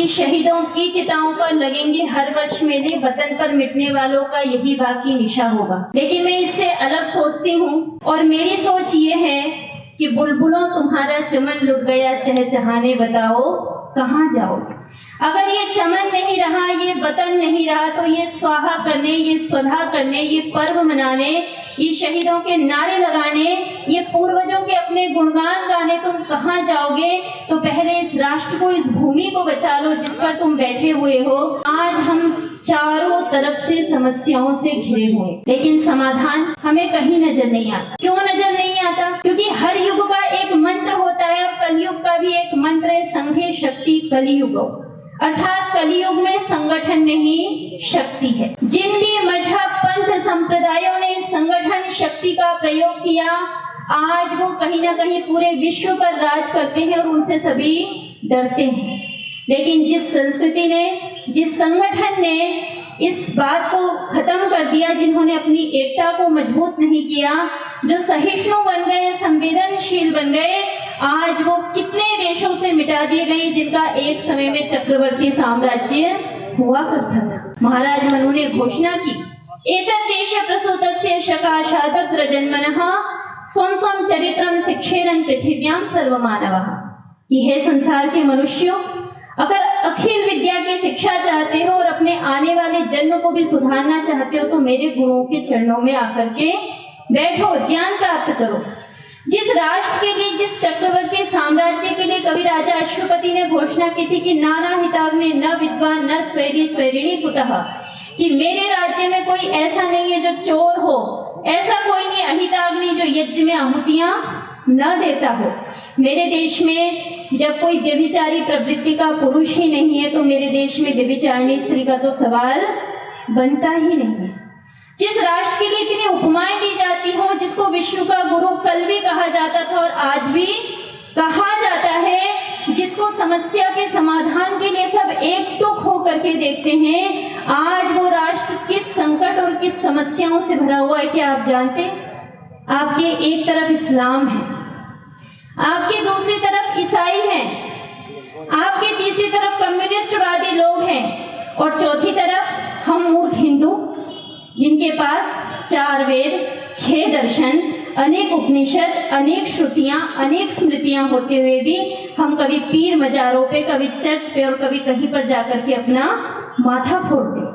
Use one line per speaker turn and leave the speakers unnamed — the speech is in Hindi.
कि शहीदों की चिताओं पर लगेंगे हर वर्ष मेले, वतन पर मिटने वालों का यही बाकी निशा होगा। लेकिन मैं इससे अलग सोचती हूँ और मेरी सोच ये है कि बुलबुलों तुम्हारा चमन लुट गया, चहचहाने बताओ कहाँ जाओ। अगर ये चमन नहीं रहा, ये वतन नहीं रहा, तो ये स्वाहा करने, ये स्वधा करने, ये पर्व मनाने, ये शहीदों के नारे लगाने, ये पूर्वजों के अपने गुणगान गाने तुम कहाँ जाओगे। तो पहले इस राष्ट्र को, इस भूमि को बचा लो जिस पर तुम बैठे हुए हो। आज हम चारों तरफ से समस्याओं से घिरे हुए, लेकिन समाधान हमें कहीं नजर नहीं आता। क्यों नजर नहीं आता? क्योंकि हर युग का एक मंत्र होता है, कलयुग का भी एक मंत्र है, संघे शक्ति कलियुग, अर्थात कलियुग में संगठन नहीं शक्ति है। जिन भी मजहब पंथ संप्रदायों ने इस संगठन शक्ति का प्रयोग किया, आज वो कहीं ना कहीं पूरे विश्व पर राज करते हैं और उनसे सभी डरते हैं। लेकिन जिस संस्कृति ने, जिस संगठन ने इस बात को खत्म कर दिया, जिन्होंने अपनी एकता को मजबूत नहीं किया, जो सहिष्णु बन गए, संवेदनशील बन गए, आज वो कितने देशों से मिटा दिए गए जिनका एक समय में चक्रवर्ती साम्राज्य हुआ करता था। महाराज मनु ने घोषणा की, एतत् देश प्रसूतस्य शकाशादग्र जन्मनः स्वं स्वं चरित्रम शिक्षेरन् पृथिव्यां सर्वमानवः। कि हे संसार के मनुष्यों, अगर अखिल विद्या की शिक्षा चाहते हो और अपने आने वाले जन्म को भी सुधारना चाहते हो तो मेरे गुरुओं के चरणों में आकर के बैठो, ज्ञान प्राप्त करो। जिस राष्ट्र के लिए, जिस चक्रवर्ती साम्राज्य के लिए कवि राजा अश्वपति ने घोषणा की थी कि नाना हिताग्ने न विद्वान न स्वैरी स्वैरिणी कुतः, कि मेरे राज्य में कोई ऐसा नहीं है जो चोर हो, ऐसा कोई नहीं अहिताग्नि जो यज्ञ में आहुतियां न देता हो। मेरे देश में जब कोई व्यभिचारी प्रवृत्ति का पुरुष ही नहीं है तो मेरे देश में व्यभिचारिणी स्त्री का तो सवाल बनता ही नहीं है। जिस राष्ट्र के लिए इतनी उपमाएं दी जाती हो, जिसको विश्व का गुरु कल भी कहा जाता था और आज भी कहा जाता है, जिसको समस्या के समाधान के लिए सब एकजुट होकर के देखते हैं, आज वो राष्ट्र किस संकट और किस समस्याओं से भरा हुआ है क्या आप जानते? आपके एक तरफ इस्लाम है, आपके दूसरी तरफ ईसाई हैं, आपके तीसरी तरफ कम्युनिस्टवादी लोग हैं और चौथी तरफ हम मूर्ख हिंदू, जिनके पास 4 वेद, 6 दर्शन, अनेक उपनिषद, अनेक श्रुतियां, अनेक स्मृतियां होते हुए भी हम कभी पीर मजारों पे, कभी चर्च पे और कभी कहीं पर जाकर के अपना माथा फोड़ते।